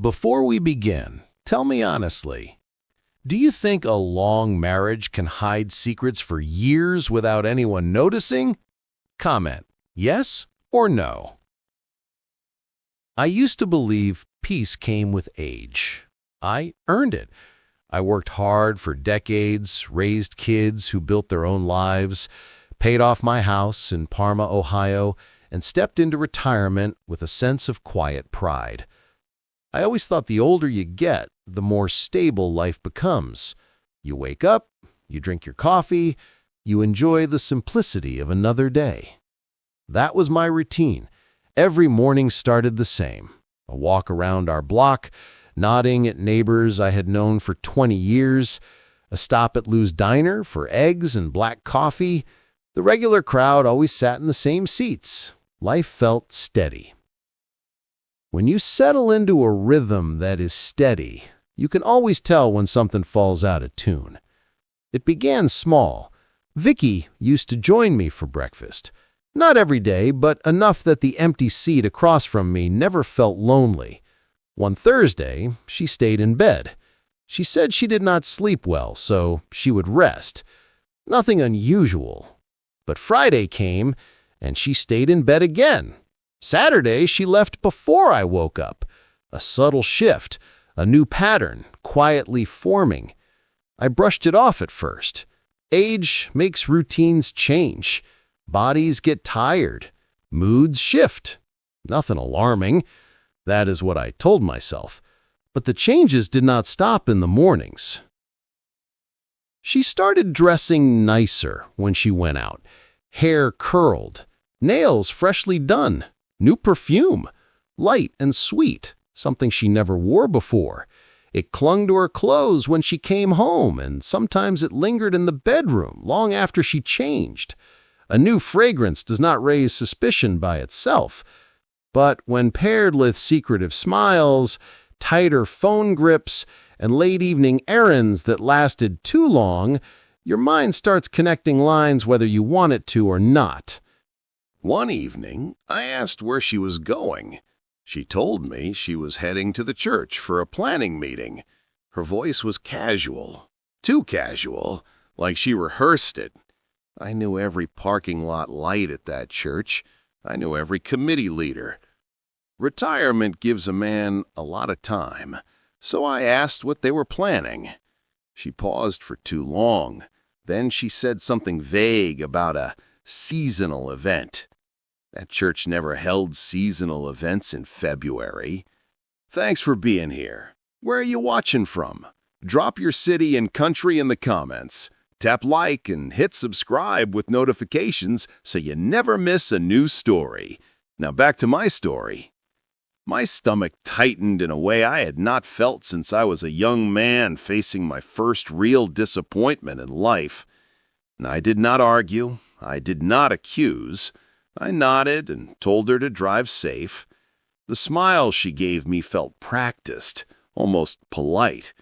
Before we begin, tell me honestly, do you think a long marriage can hide secrets for years without anyone noticing? Comment, yes or no. I used to believe peace came with age. I earned it. I worked hard for decades, raised kids who built their own lives, paid off my house in Parma, Ohio, and stepped into retirement with a sense of quiet pride. I always thought the older you get, the more stable life becomes. You wake up, you drink your coffee, you enjoy the simplicity of another day. That was my routine. Every morning started the same. A walk around our block, nodding at neighbors I had known for 20 years, a stop at Lou's Diner for eggs and black coffee. The regular crowd always sat in the same seats. Life felt steady. When you settle into a rhythm that is steady, you can always tell when something falls out of tune. It began small. Vicky used to join me for breakfast. Not every day, but enough that the empty seat across from me never felt lonely. One Thursday, she stayed in bed. She said she did not sleep well, so she would rest. Nothing unusual. But Friday came, and she stayed in bed again. Saturday, she left before I woke up. A subtle shift, a new pattern, quietly forming. I brushed it off at first. Age makes routines change. Bodies get tired. Moods shift. Nothing alarming. That is what I told myself. But the changes did not stop in the mornings. She started dressing nicer when she went out. Hair curled. Nails freshly done. New perfume, light and sweet, something she never wore before. It clung to her clothes when she came home, and sometimes it lingered in the bedroom long after she changed. A new fragrance does not raise suspicion by itself, but when paired with secretive smiles, tighter phone grips, and late evening errands that lasted too long, your mind starts connecting lines whether you want it to or not. One evening, I asked where she was going. She told me she was heading to the church for a planning meeting. Her voice was casual, too casual, like she rehearsed it. I knew every parking lot light at that church. I knew every committee leader. Retirement gives a man a lot of time, so I asked what they were planning. She paused for too long. Then she said something vague about a seasonal event. That church never held seasonal events in February. Thanks for being here. Where are you watching from? Drop your city and country in the comments. Tap like and hit subscribe with notifications so you never miss a new story. Now back to my story. My stomach tightened in a way I had not felt since I was a young man facing my first real disappointment in life. I did not argue. I did not accuse. I nodded and told her to drive safe. The smile she gave me felt practiced, almost polite.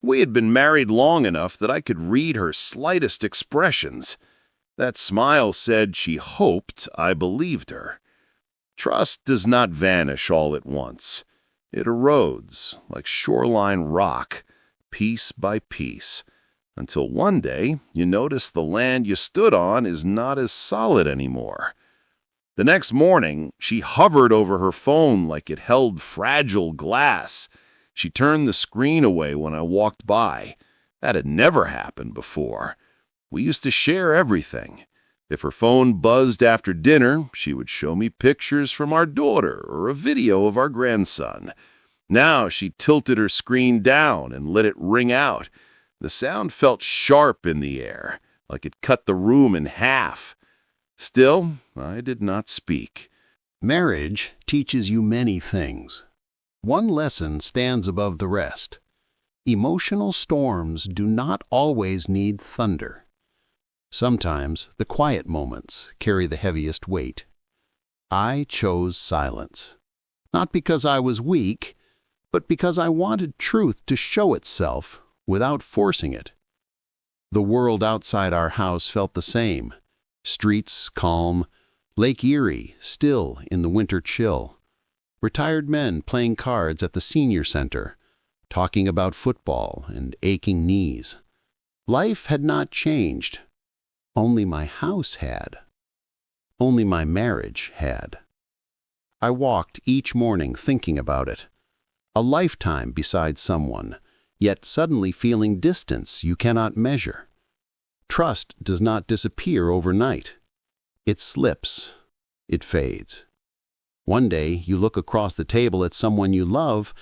We had been married long enough that I could read her slightest expressions. That smile said she hoped I believed her. Trust does not vanish all at once. It erodes, like shoreline rock, piece by piece, until one day you notice the land you stood on is not as solid anymore. The next morning, she hovered over her phone like it held fragile glass. She turned the screen away when I walked by. That had never happened before. We used to share everything. If her phone buzzed after dinner, she would show me pictures from our daughter or a video of our grandson. Now she tilted her screen down and let it ring out. The sound felt sharp in the air, like it cut the room in half. Still, I did not speak. Marriage teaches you many things. One lesson stands above the rest. Emotional storms do not always need thunder. Sometimes the quiet moments carry the heaviest weight. I chose silence, not because I was weak, but because I wanted truth to show itself without forcing it. The world outside our house felt the same. Streets calm, Lake Erie still in the winter chill. Retired men playing cards at the senior center, talking about football and aching knees. Life had not changed. Only my house had. Only my marriage had. I walked each morning thinking about it. A lifetime beside someone, yet suddenly feeling distance you cannot measure. Trust does not disappear overnight. It slips. It fades. One day you look across the table at someone you love,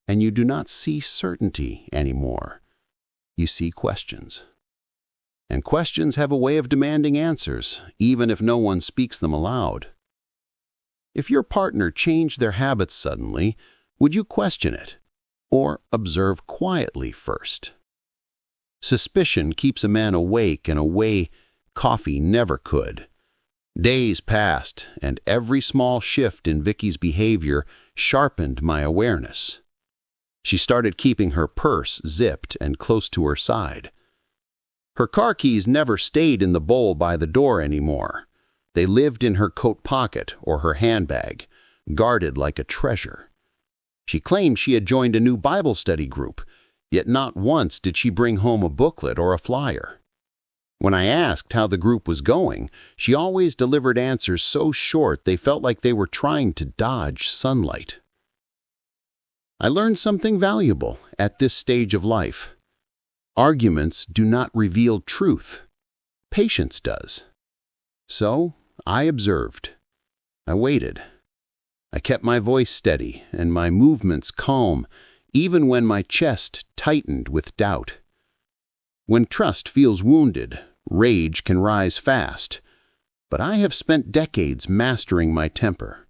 and you do not see certainty anymore. You see questions. And questions have a way of demanding answers, even if no one speaks them aloud. If your partner changed their habits suddenly, would you question it, or observe quietly first? Suspicion keeps a man awake in a way coffee never could. Days passed, and every small shift in Vicky's behavior sharpened my awareness. She started keeping her purse zipped and close to her side. Her car keys never stayed in the bowl by the door anymore. They lived in her coat pocket or her handbag, guarded like a treasure. She claimed she had joined a new Bible study group, yet not once did she bring home a booklet or a flyer. When I asked how the group was going, she always delivered answers so short they felt like they were trying to dodge sunlight. I learned something valuable at this stage of life. Arguments do not reveal truth. Patience does. So I observed. I waited. I kept my voice steady and my movements calm, even when my chest tightened with doubt. When trust feels wounded, rage can rise fast. But I have spent decades mastering my temper.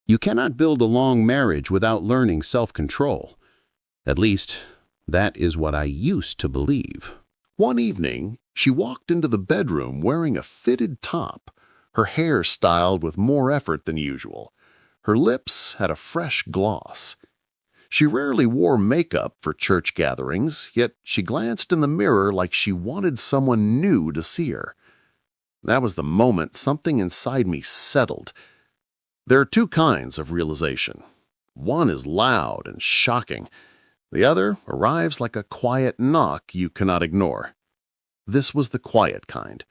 You cannot build a long marriage without learning self-control. At least, that is what I used to believe. One evening, she walked into the bedroom wearing a fitted top, her hair styled with more effort than usual. Her lips had a fresh gloss. She rarely wore makeup for church gatherings, yet she glanced in the mirror like she wanted someone new to see her. That was the moment something inside me settled. There are two kinds of realization. One is loud and shocking. The other arrives like a quiet knock you cannot ignore. This was the quiet kind.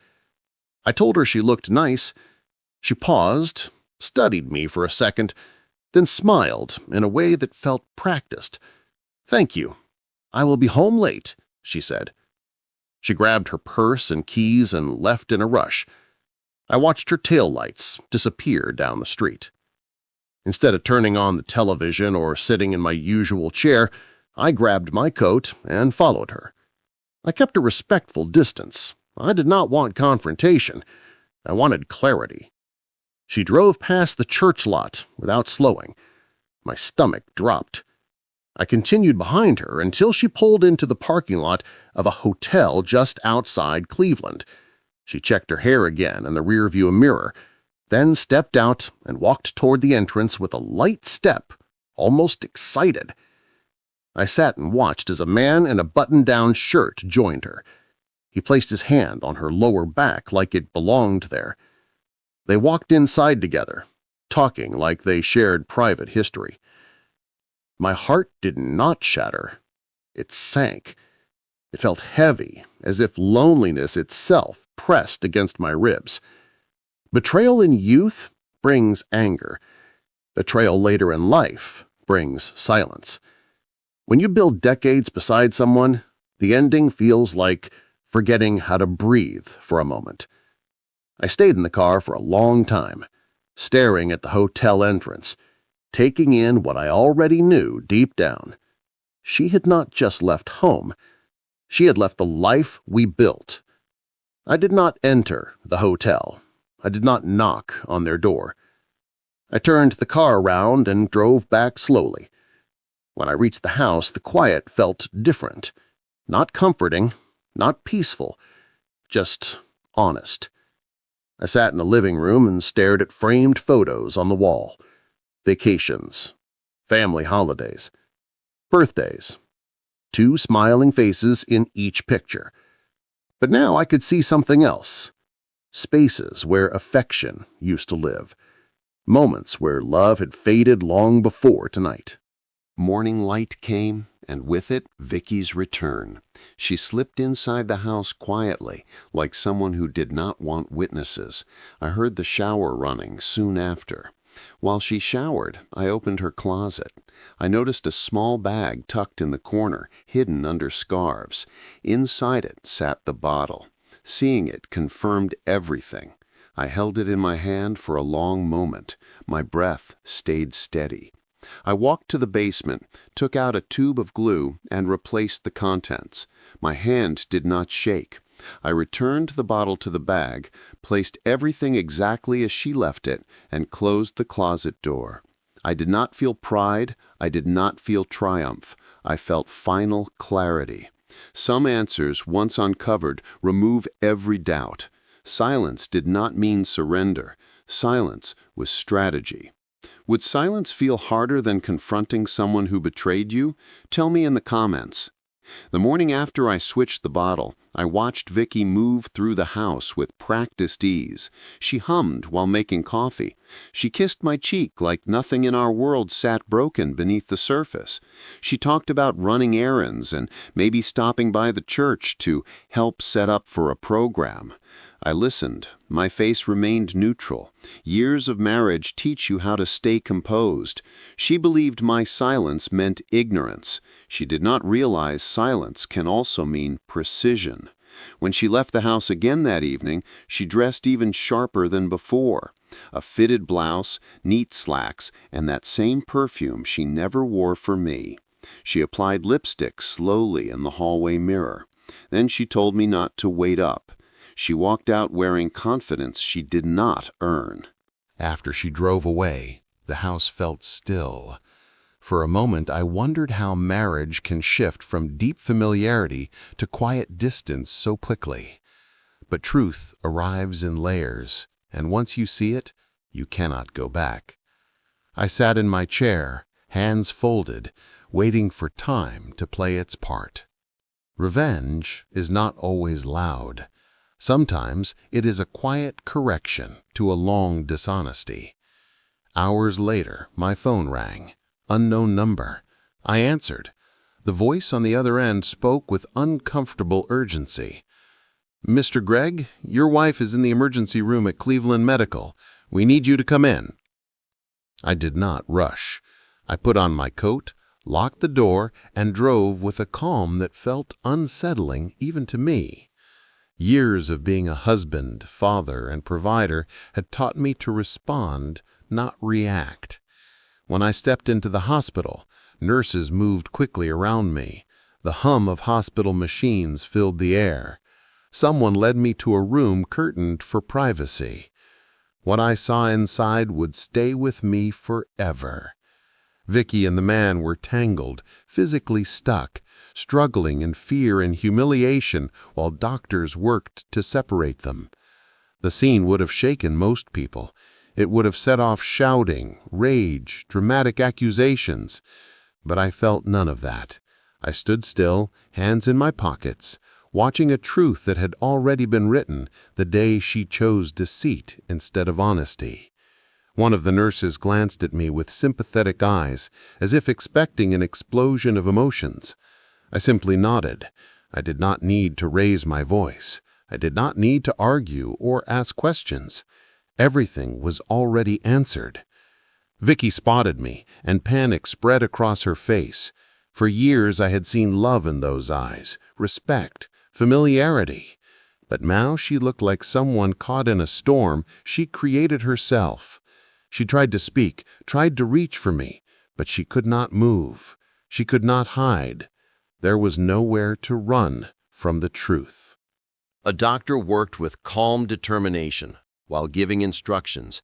I told her she looked nice. She paused, studied me for a second, then smiled in a way that felt practiced. "Thank you. I will be home late," she said. She grabbed her purse and keys and left in a rush. I watched her taillights disappear down the street. Instead of turning on the television or sitting in my usual chair, I grabbed my coat and followed her. I kept a respectful distance. I did not want confrontation. I wanted clarity. She drove past the church lot without slowing. My stomach dropped. I continued behind her until she pulled into the parking lot of a hotel just outside Cleveland. She checked her hair again in the rearview mirror, then stepped out and walked toward the entrance with a light step, almost excited. I sat and watched as a man in a button-down shirt joined her. He placed his hand on her lower back like it belonged there. They walked inside together, talking like they shared private history. My heart did not shatter. It sank. It felt heavy, as if loneliness itself pressed against my ribs. Betrayal in youth brings anger. Betrayal later in life brings silence. When you build decades beside someone, the ending feels like forgetting how to breathe for a moment. I stayed in the car for a long time, staring at the hotel entrance, taking in what I already knew deep down. She had not just left home. She had left the life we built. I did not enter the hotel. I did not knock on their door. I turned the car around and drove back slowly. When I reached the house, the quiet felt different. Not comforting, not peaceful, just honest. I sat in the living room and stared at framed photos on the wall. Vacations, family holidays, birthdays. 2 smiling faces in each picture. But now I could see something else. Spaces where affection used to live. Moments where love had faded long before tonight. Morning light came, and with it, Vicky's return. She slipped inside the house quietly, like someone who did not want witnesses. I heard the shower running soon after. While she showered, I opened her closet. I noticed a small bag tucked in the corner, hidden under scarves. Inside it sat the bottle. Seeing it confirmed everything. I held it in my hand for a long moment. My breath stayed steady. I walked to the basement, took out a tube of glue, and replaced the contents. My hand did not shake. I returned the bottle to the bag, placed everything exactly as she left it, and closed the closet door. I did not feel pride. I did not feel triumph. I felt final clarity. Some answers, once uncovered, remove every doubt. Silence did not mean surrender. Silence was strategy. Would silence feel harder than confronting someone who betrayed you? Tell me in the comments. The morning after I switched the bottle, I watched Vicky move through the house with practiced ease. She hummed while making coffee. She kissed my cheek like nothing in our world sat broken beneath the surface. She talked about running errands and maybe stopping by the church to help set up for a program. I listened. My face remained neutral. Years of marriage teach you how to stay composed. She believed my silence meant ignorance. She did not realize silence can also mean precision. When she left the house again that evening, she dressed even sharper than before. A fitted blouse, neat slacks, and that same perfume she never wore for me. She applied lipstick slowly in the hallway mirror. Then she told me not to wait up. She walked out wearing confidence she did not earn. After she drove away, the house felt still. For a moment, I wondered how marriage can shift from deep familiarity to quiet distance so quickly. But truth arrives in layers, and once you see it, you cannot go back. I sat in my chair, hands folded, waiting for time to play its part. Revenge is not always loud. Sometimes it is a quiet correction to a long dishonesty. Hours later, my phone rang. Unknown number. I answered. The voice on the other end spoke with uncomfortable urgency. "Mr. Gregg, your wife is in the emergency room at Cleveland Medical. We need you to come in." I did not rush. I put on my coat, locked the door, and drove with a calm that felt unsettling even to me. Years of being a husband, father, and provider had taught me to respond, not react. When I stepped into the hospital, nurses moved quickly around me. The hum of hospital machines filled the air. Someone led me to a room curtained for privacy. What I saw inside would stay with me forever. Vicky and the man were tangled, physically stuck, struggling in fear and humiliation while doctors worked to separate them. The scene would have shaken most people. It would have set off shouting, rage, dramatic accusations. But I felt none of that. I stood still, hands in my pockets, watching a truth that had already been written the day she chose deceit instead of honesty. One of the nurses glanced at me with sympathetic eyes, as if expecting an explosion of emotions. I simply nodded. I did not need to raise my voice. I did not need to argue or ask questions. Everything was already answered. Vicky spotted me, and panic spread across her face. For years I had seen love in those eyes, respect, familiarity. But now she looked like someone caught in a storm she created herself. She tried to speak, tried to reach for me, but she could not move. She could not hide. There was nowhere to run from the truth. A doctor worked with calm determination while giving instructions.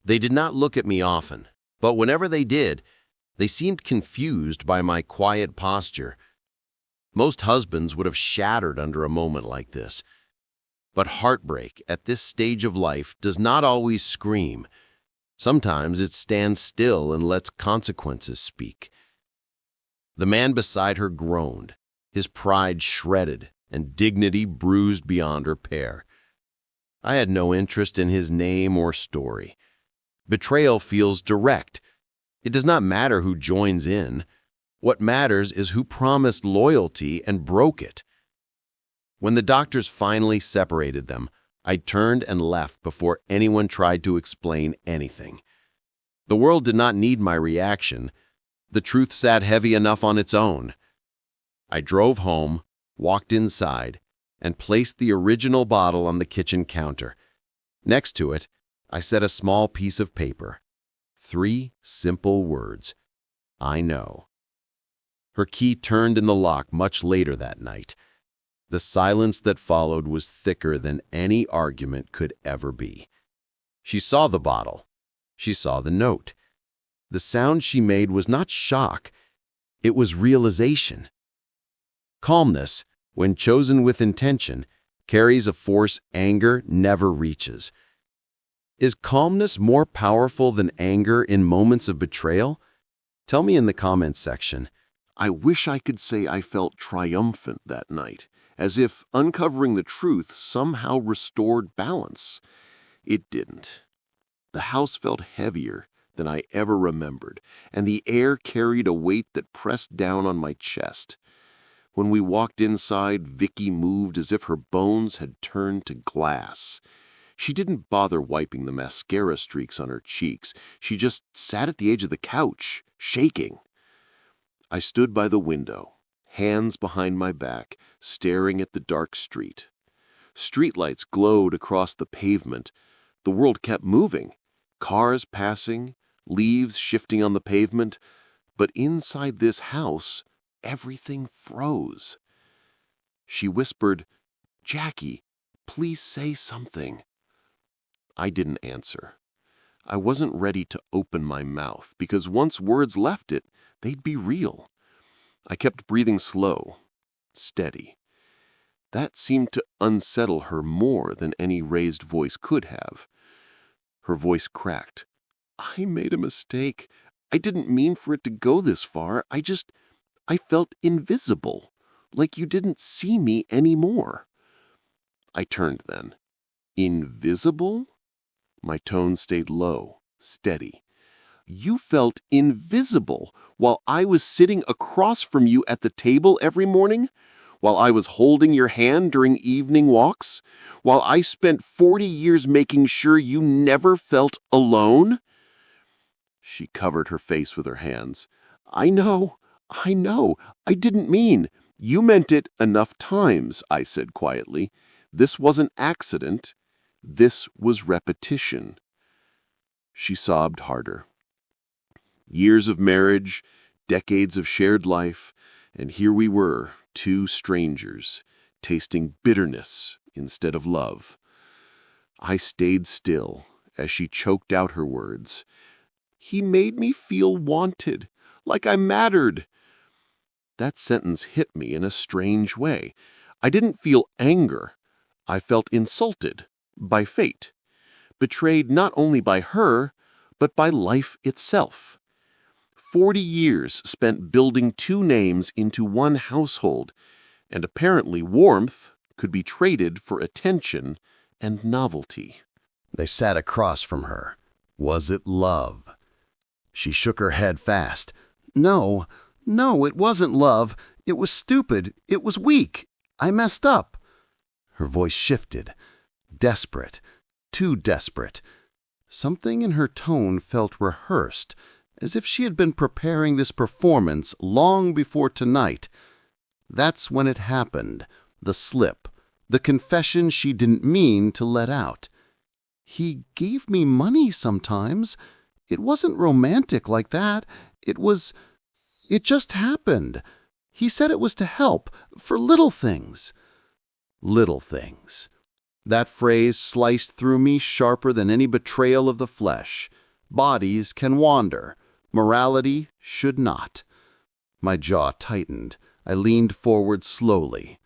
They did not look at me often, but whenever they did, they seemed confused by my quiet posture. Most husbands would have shattered under a moment like this. But heartbreak at this stage of life does not always scream. Sometimes it stands still and lets consequences speak. The man beside her groaned, his pride shredded and dignity bruised beyond repair. I had no interest in his name or story. Betrayal feels direct. It does not matter who joins in. What matters is who promised loyalty and broke it. When the doctors finally separated them, I turned and left before anyone tried to explain anything. The world did not need my reaction. The truth sat heavy enough on its own. I drove home, walked inside, and placed the original bottle on the kitchen counter. Next to it, I set a small piece of paper. 3 simple words. I know. Her key turned in the lock much later that night. The silence that followed was thicker than any argument could ever be. She saw the bottle. She saw the note. The sound she made was not shock. It was realization. Calmness, when chosen with intention, carries a force anger never reaches. Is calmness more powerful than anger in moments of betrayal? Tell me in the comments section. I wish I could say I felt triumphant that night, as if uncovering the truth somehow restored balance. It didn't. The house felt heavier than I ever remembered, and the air carried a weight that pressed down on my chest. When we walked inside, Vicky moved as if her bones had turned to glass. She didn't bother wiping the mascara streaks on her cheeks. She just sat at the edge of the couch, shaking. I stood by the window, hands behind my back, staring at the dark street. Streetlights glowed across the pavement. The world kept moving. Cars passing, leaves shifting on the pavement. But inside this house, everything froze. She whispered, "Jackie, please say something." I didn't answer. I wasn't ready to open my mouth, because once words left it, they'd be real. I kept breathing slow, steady. That seemed to unsettle her more than any raised voice could have. Her voice cracked. "I made a mistake. I didn't mean for it to go this far. I felt invisible, like you didn't see me anymore." I turned then. "Invisible?" My tone stayed low, steady. "You felt invisible while I was sitting across from you at the table every morning? While I was holding your hand during evening walks? While I spent 40 years making sure you never felt alone?" She covered her face with her hands. I know. I didn't mean." "You meant it enough times," I said quietly. "This wasn't accident. This was repetition." She sobbed harder. Years of marriage, decades of shared life, and here we were, 2 strangers, tasting bitterness instead of love. I stayed still as she choked out her words. "He made me feel wanted, like I mattered." That sentence hit me in a strange way. I didn't feel anger. I felt insulted by fate, betrayed not only by her, but by life itself. 40 years spent building 2 names into one household, and apparently warmth could be traded for attention and novelty. They sat across from her. Was it love? She shook her head fast. No, it wasn't love. It was stupid. It was weak. I messed up." Her voice shifted. Desperate. Too desperate. Something in her tone felt rehearsed, as if she had been preparing this performance long before tonight. That's when it happened. The slip. The confession she didn't mean to let out. "He gave me money sometimes. It wasn't romantic like that. It just happened. He said it was to help, for little things." Little things. That phrase sliced through me sharper than any betrayal of the flesh. Bodies can wander. Morality should not. My jaw tightened. I leaned forward slowly.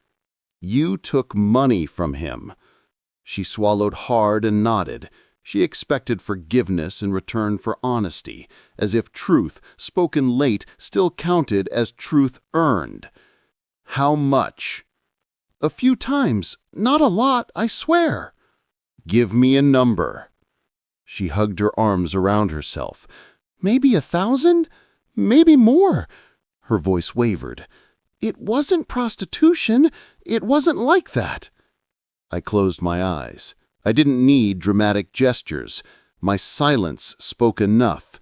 "You took money from him." She swallowed hard and nodded. She expected forgiveness in return for honesty, as if truth, spoken late, still counted as truth earned. "How much?" "A few times. Not a lot, I swear." "Give me a number." She hugged her arms around herself. "Maybe 1,000? Maybe more." Her voice wavered. "It wasn't prostitution. It wasn't like that." I closed my eyes. I didn't need dramatic gestures. My silence spoke enough.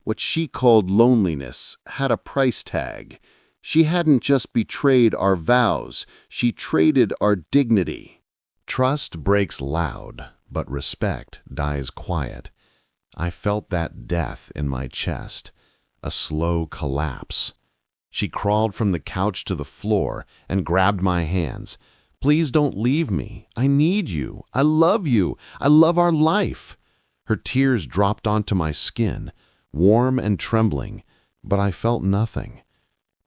What she called loneliness had a price tag. She hadn't just betrayed our vows, she traded our dignity. Trust breaks loud, but respect dies quiet. I felt that death in my chest, a slow collapse. She crawled from the couch to the floor and grabbed my hands. "Please don't leave me. I need you. I love you. I love our life." Her tears dropped onto my skin, warm and trembling, but I felt nothing.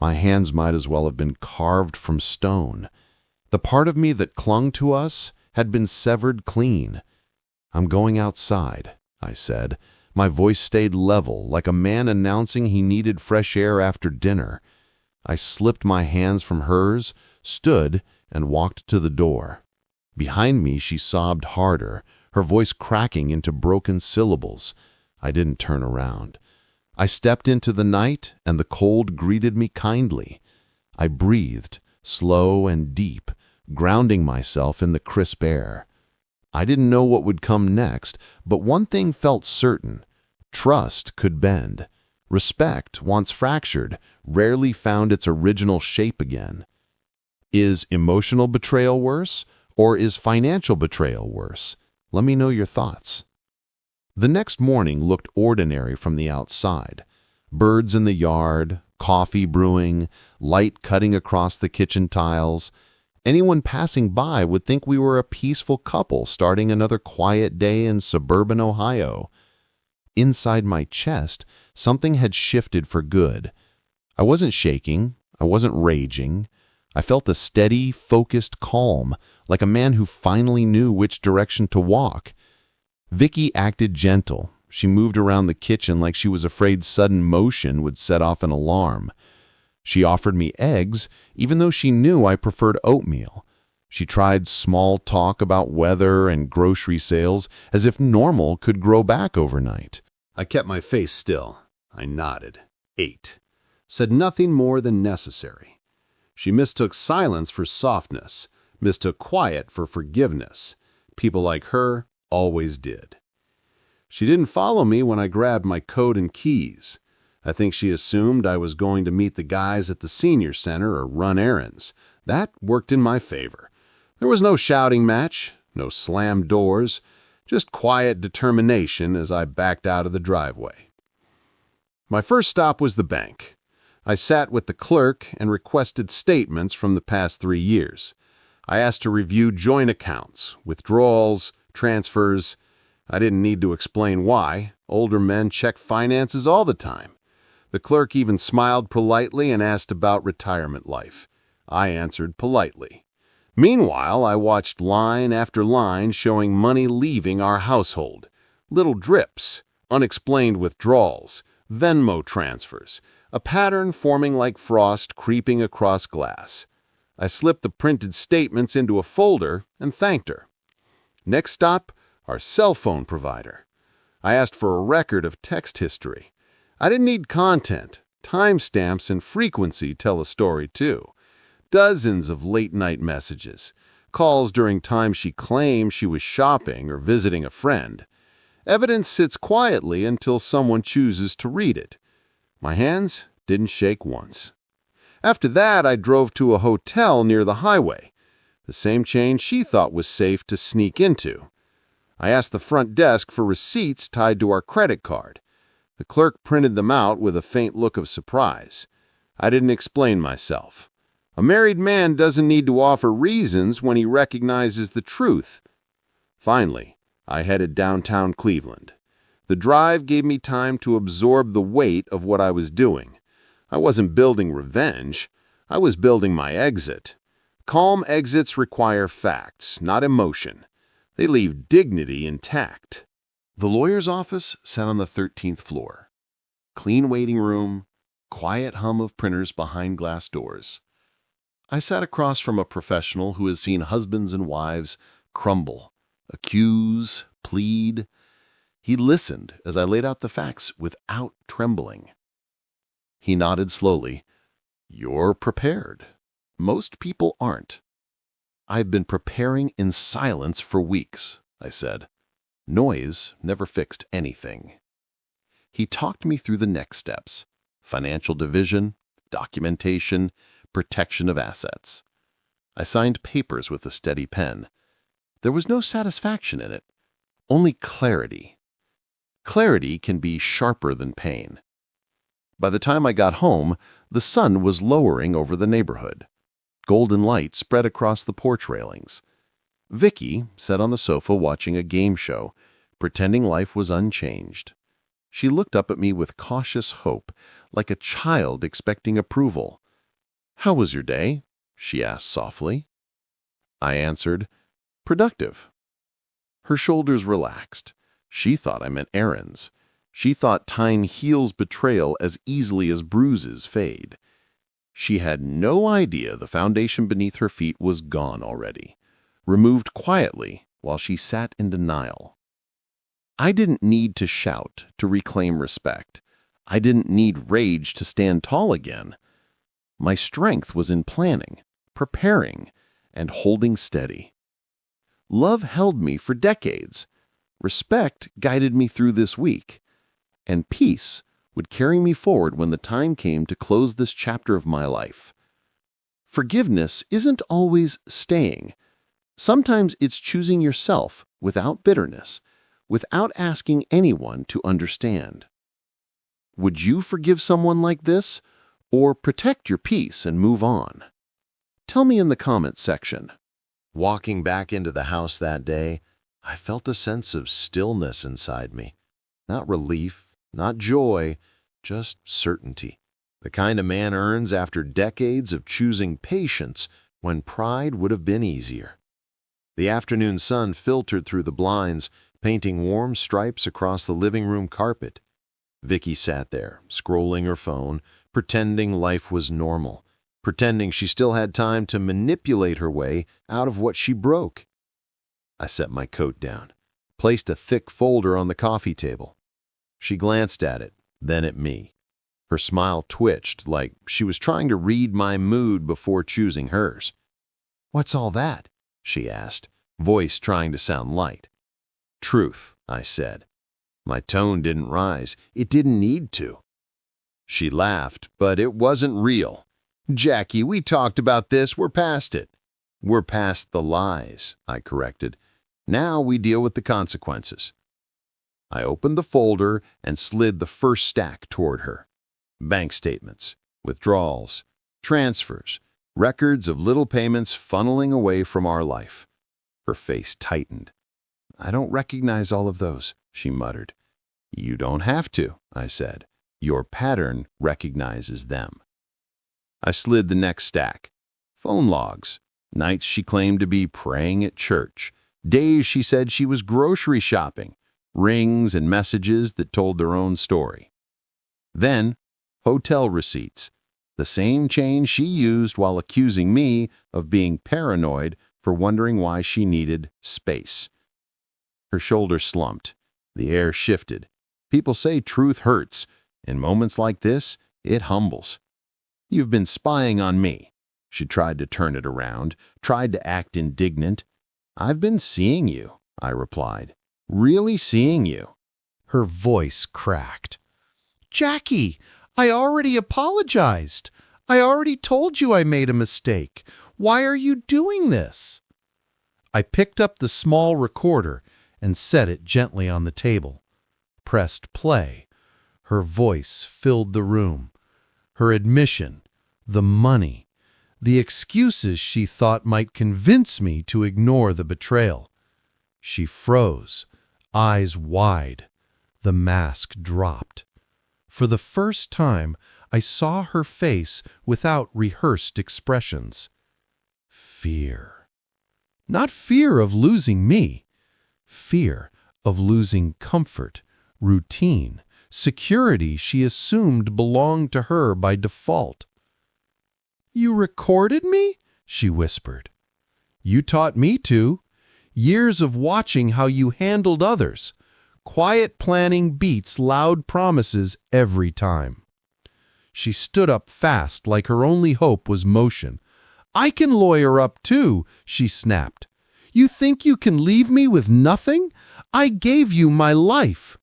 My hands might as well have been carved from stone. The part of me that clung to us had been severed clean. "I'm going outside," I said. My voice stayed level, like a man announcing he needed fresh air after dinner. I slipped my hands from hers, stood, and walked to the door. Behind me, she sobbed harder, her voice cracking into broken syllables. I didn't turn around. I stepped into the night, and the cold greeted me kindly. I breathed, slow and deep, grounding myself in the crisp air. I didn't know what would come next, but one thing felt certain. Trust could bend. Respect, once fractured, rarely found its original shape again. Is emotional betrayal worse, or is financial betrayal worse? Let me know your thoughts. The next morning looked ordinary from the outside. Birds in the yard, coffee brewing, light cutting across the kitchen tiles. Anyone passing by would think we were a peaceful couple starting another quiet day in suburban Ohio. Inside my chest, something had shifted for good. I wasn't shaking. I wasn't raging. I felt a steady, focused calm, like a man who finally knew which direction to walk. Vicky acted gentle. She moved around the kitchen like she was afraid sudden motion would set off an alarm. She offered me eggs, even though she knew I preferred oatmeal. She tried small talk about weather and grocery sales, as if normal could grow back overnight. I kept my face still. I nodded, ate, said nothing more than necessary. She mistook silence for softness, mistook quiet for forgiveness. People like her always did. She didn't follow me when I grabbed my coat and keys. I think she assumed I was going to meet the guys at the senior center or run errands. That worked in my favor. There was no shouting match, no slammed doors, just quiet determination as I backed out of the driveway. My first stop was the bank. I sat with the clerk and requested statements from the past 3 years. I asked to review joint accounts, withdrawals, transfers. I didn't need to explain why. Older men check finances all the time. The clerk even smiled politely and asked about retirement life. I answered politely. Meanwhile, I watched line after line showing money leaving our household. Little drips, unexplained withdrawals, Venmo transfers, a pattern forming like frost creeping across glass. I slipped the printed statements into a folder and thanked her. Next stop, our cell phone provider. I asked for a record of text history. I didn't need content. Timestamps and frequency tell a story too. Dozens of late-night messages, calls during times she claimed she was shopping or visiting a friend. Evidence sits quietly until someone chooses to read it. My hands didn't shake once. After that, I drove to a hotel near the highway, the same chain she thought was safe to sneak into. I asked the front desk for receipts tied to our credit card. The clerk printed them out with a faint look of surprise. I didn't explain myself. A married man doesn't need to offer reasons when he recognizes the truth. Finally, I headed downtown Cleveland. The drive gave me time to absorb the weight of what I was doing. I wasn't building revenge. I was building my exit. Calm exits require facts, not emotion. They leave dignity intact. The lawyer's office sat on the 13th floor. Clean waiting room, quiet hum of printers behind glass doors. I sat across from a professional who has seen husbands and wives crumble, accuse, plead. He listened as I laid out the facts without trembling. He nodded slowly. "You're prepared. Most people aren't." "I've been preparing in silence for weeks," I said. Noise never fixed anything. He talked me through the next steps: financial division, documentation, protection of assets. I signed papers with a steady pen. There was no satisfaction in it, only clarity. Clarity can be sharper than pain. By the time I got home, the sun was lowering over the neighborhood. Golden light spread across the porch railings. Vicky sat on the sofa watching a game show, pretending life was unchanged. She looked up at me with cautious hope, like a child expecting approval. "How was your day?" she asked softly. I answered, "Productive." Her shoulders relaxed. She thought I meant errands. She thought time heals betrayal as easily as bruises fade. She had no idea the foundation beneath her feet was gone already, removed quietly while she sat in denial. I didn't need to shout to reclaim respect. I didn't need rage to stand tall again. My strength was in planning, preparing, and holding steady. Love held me for decades. Respect guided me through this week. And peace would carry me forward when the time came to close this chapter of my life. Forgiveness isn't always staying. Sometimes it's choosing yourself without bitterness, without asking anyone to understand. Would you forgive someone like this, or protect your peace and move on? Tell me in the comments section. Walking back into the house that day, I felt a sense of stillness inside me. Not relief, not joy, just certainty. The kind a man earns after decades of choosing patience when pride would have been easier. The afternoon sun filtered through the blinds, painting warm stripes across the living room carpet. Vicky sat there, scrolling her phone, pretending life was normal, pretending she still had time to manipulate her way out of what she broke. I set my coat down, placed a thick folder on the coffee table. She glanced at it, then at me. Her smile twitched like she was trying to read my mood before choosing hers. "What's all that?" she asked, voice trying to sound light. "Truth," I said. My tone didn't rise. It didn't need to. She laughed, but it wasn't real. "Jackie, we talked about this. We're past it." "We're past the lies," I corrected. "Now we deal with the consequences." I opened the folder and slid the first stack toward her. Bank statements, withdrawals, transfers, records of little payments funneling away from our life. Her face tightened. "I don't recognize all of those," she muttered. "You don't have to," I said. "Your pattern recognizes them." I slid the next stack. Phone logs, nights she claimed to be praying at church, days she said she was grocery shopping, rings and messages that told their own story. Then, hotel receipts, the same chain she used while accusing me of being paranoid for wondering why she needed space. Her shoulders slumped. The air shifted. People say truth hurts. In moments like this, it humbles. "You've been spying on me." She tried to turn it around, tried to act indignant. "I've been seeing you," I replied. "Really seeing you." Her voice cracked. "Jackie, I already apologized. I already told you I made a mistake. Why are you doing this?" I picked up the small recorder and set it gently on the table. Pressed play. Her voice filled the room. Her admission, the money, the excuses she thought might convince me to ignore the betrayal. She froze, eyes wide. The mask dropped. For the first time, I saw her face without rehearsed expressions. Fear. Not fear of losing me. Fear of losing comfort, routine, security she assumed belonged to her by default. "You recorded me?" she whispered. "You taught me to. Years of watching how you handled others. Quiet planning beats loud promises every time. She stood up fast like her only hope was motion. "I can lawyer up too," she snapped. "You think you can leave me with nothing? I gave you my life.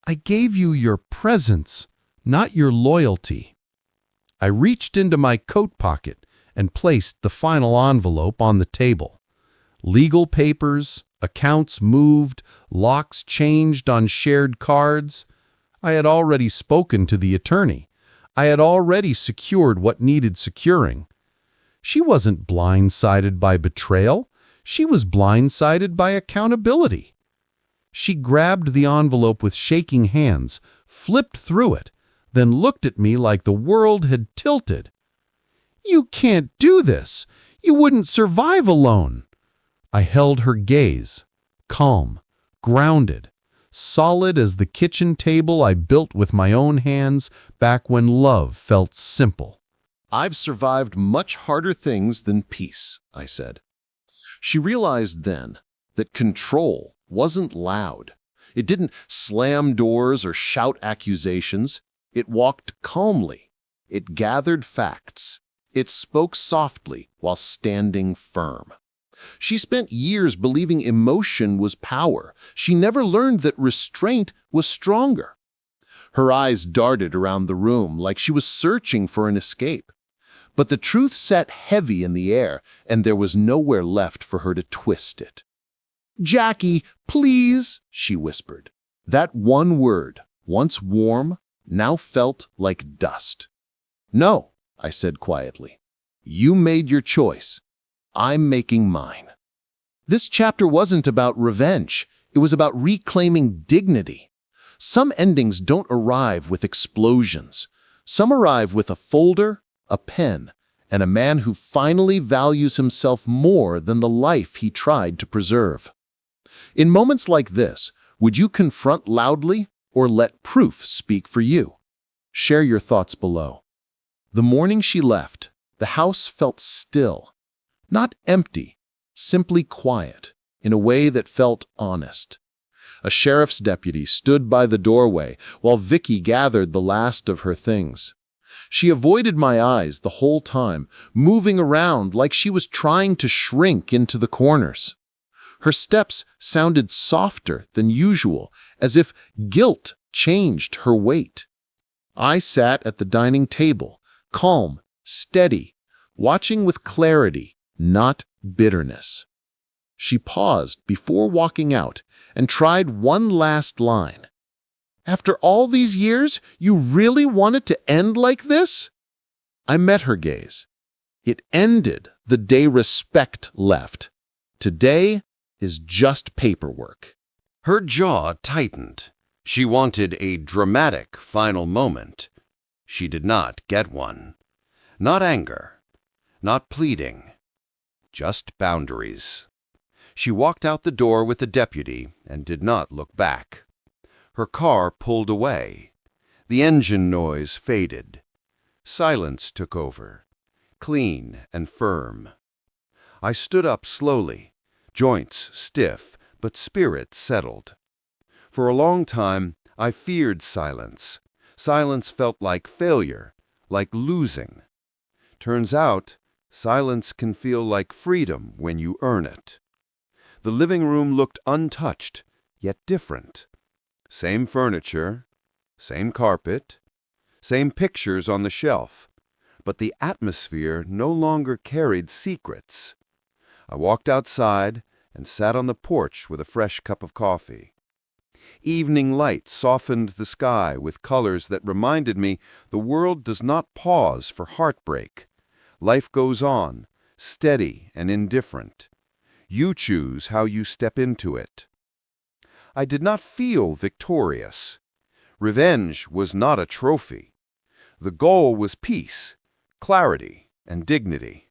I gave you your presence, not your loyalty." I reached into my coat pocket and placed the final envelope on the table. Legal papers, accounts moved, locks changed on shared cards. I had already spoken to the attorney. I had already secured what needed securing. She wasn't blindsided by betrayal. She was blindsided by accountability. She grabbed the envelope with shaking hands, flipped through it, then looked at me like the world had tilted. "You can't do this. You wouldn't survive alone." I held her gaze, calm, grounded, solid as the kitchen table I built with my own hands back when love felt simple. "I've survived much harder things than peace," I said. She realized then that control wasn't loud. It didn't slam doors or shout accusations. It walked calmly. It gathered facts. It spoke softly while standing firm. She spent years believing emotion was power. She never learned that restraint was stronger. Her eyes darted around the room like she was searching for an escape. But the truth sat heavy in the air, and there was nowhere left for her to twist it. "Jackie, please," she whispered. That one word, once warm, now felt like dust. "No," I said quietly. "You made your choice. I'm making mine." This chapter wasn't about revenge. It was about reclaiming dignity. Some endings don't arrive with explosions. Some arrive with a folder, a pen, and a man who finally values himself more than the life he tried to preserve. In moments like this, would you confront loudly or let proof speak for you? Share your thoughts below. The morning she left, the house felt still. Not empty, simply quiet, in a way that felt honest. A sheriff's deputy stood by the doorway while Vicky gathered the last of her things. She avoided my eyes the whole time, moving around like she was trying to shrink into the corners. Her steps sounded softer than usual, as if guilt changed her weight. I sat at the dining table, calm, steady, watching with clarity, not bitterness. She paused before walking out and tried one last line. "After all these years, you really wanted to end like this?" I met her gaze. It ended the day respect left. Today is just paperwork. Her jaw tightened. She wanted a dramatic final moment. She did not get one. Not anger, not pleading, just boundaries. She walked out the door with the deputy and did not look back. Her car pulled away. The engine noise faded. Silence took over, clean and firm. I stood up slowly, joints stiff, but spirit settled. For a long time, I feared silence. Silence felt like failure, like losing. Turns out, silence can feel like freedom when you earn it. The living room looked untouched, yet different. Same furniture, same carpet, same pictures on the shelf, but the atmosphere no longer carried secrets. I walked outside and sat on the porch with a fresh cup of coffee. Evening light softened the sky with colors that reminded me the world does not pause for heartbreak. Life goes on, steady and indifferent. You choose how you step into it. I did not feel victorious. Revenge was not a trophy. The goal was peace, clarity, and dignity.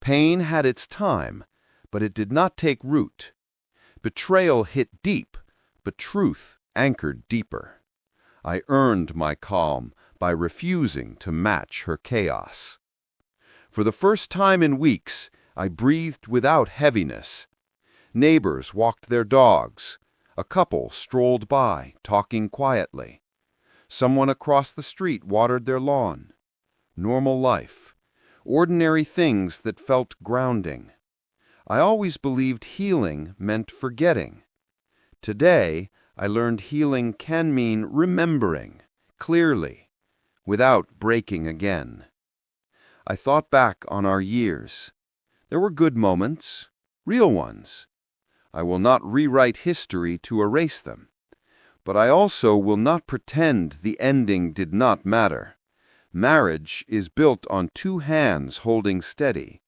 Pain had its time, but it did not take root. Betrayal hit deep, but truth anchored deeper. I earned my calm by refusing to match her chaos. For the first time in weeks, I breathed without heaviness. Neighbors walked their dogs. A couple strolled by, talking quietly. Someone across the street watered their lawn. Normal life. Ordinary things that felt grounding. I always believed healing meant forgetting. Today, I learned healing can mean remembering, clearly, without breaking again. I thought back on our years. There were good moments, real ones. I will not rewrite history to erase them. But I also will not pretend the ending did not matter. Marriage is built on two hands holding steady.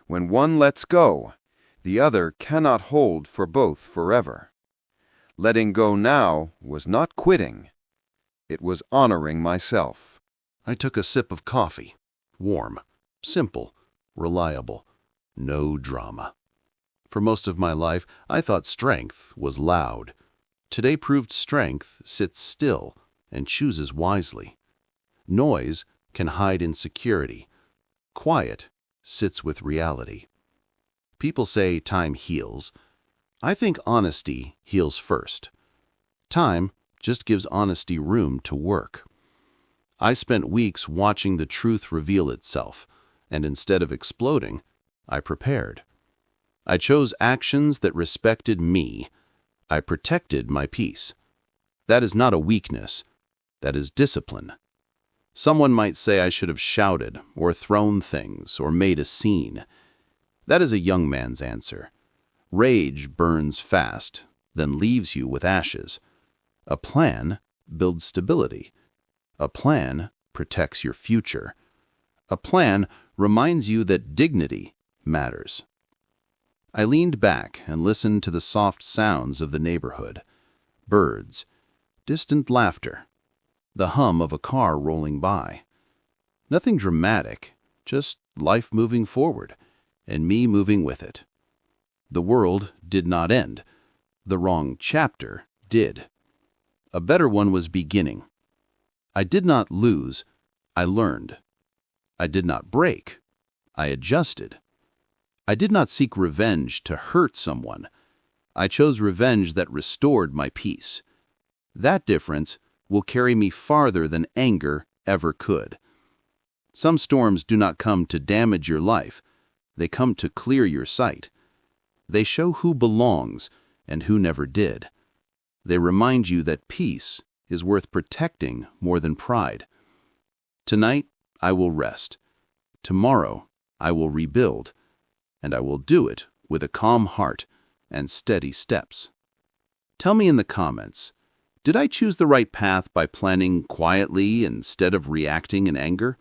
When one lets go, the other cannot hold for both forever. Letting go now was not quitting. It was honoring myself. I took a sip of coffee. Warm, simple, reliable, no drama. For most of my life, I thought strength was loud. Today proved strength sits still and chooses wisely. Noise can hide insecurity. Quiet sits with reality. People say time heals. I think honesty heals first. Time just gives honesty room to work. I spent weeks watching the truth reveal itself, and instead of exploding, I prepared. I chose actions that respected me. I protected my peace. That is not a weakness. That is discipline. Someone might say I should have shouted, or thrown things, or made a scene. That is a young man's answer. Rage burns fast, then leaves you with ashes. A plan builds stability. A plan protects your future. A plan reminds you that dignity matters. I leaned back and listened to the soft sounds of the neighborhood. Birds, distant laughter, the hum of a car rolling by. Nothing dramatic, just life moving forward, and me moving with it. The world did not end. The wrong chapter did. A better one was beginning. I did not lose, I learned. I did not break, I adjusted. I did not seek revenge to hurt someone. I chose revenge that restored my peace. That difference will carry me farther than anger ever could. Some storms do not come to damage your life. They come to clear your sight. They show who belongs and who never did. They remind you that peace is worth protecting more than pride. Tonight, I will rest. Tomorrow, I will rebuild. And I will do it with a calm heart and steady steps. Tell me in the comments, did I choose the right path by planning quietly instead of reacting in anger?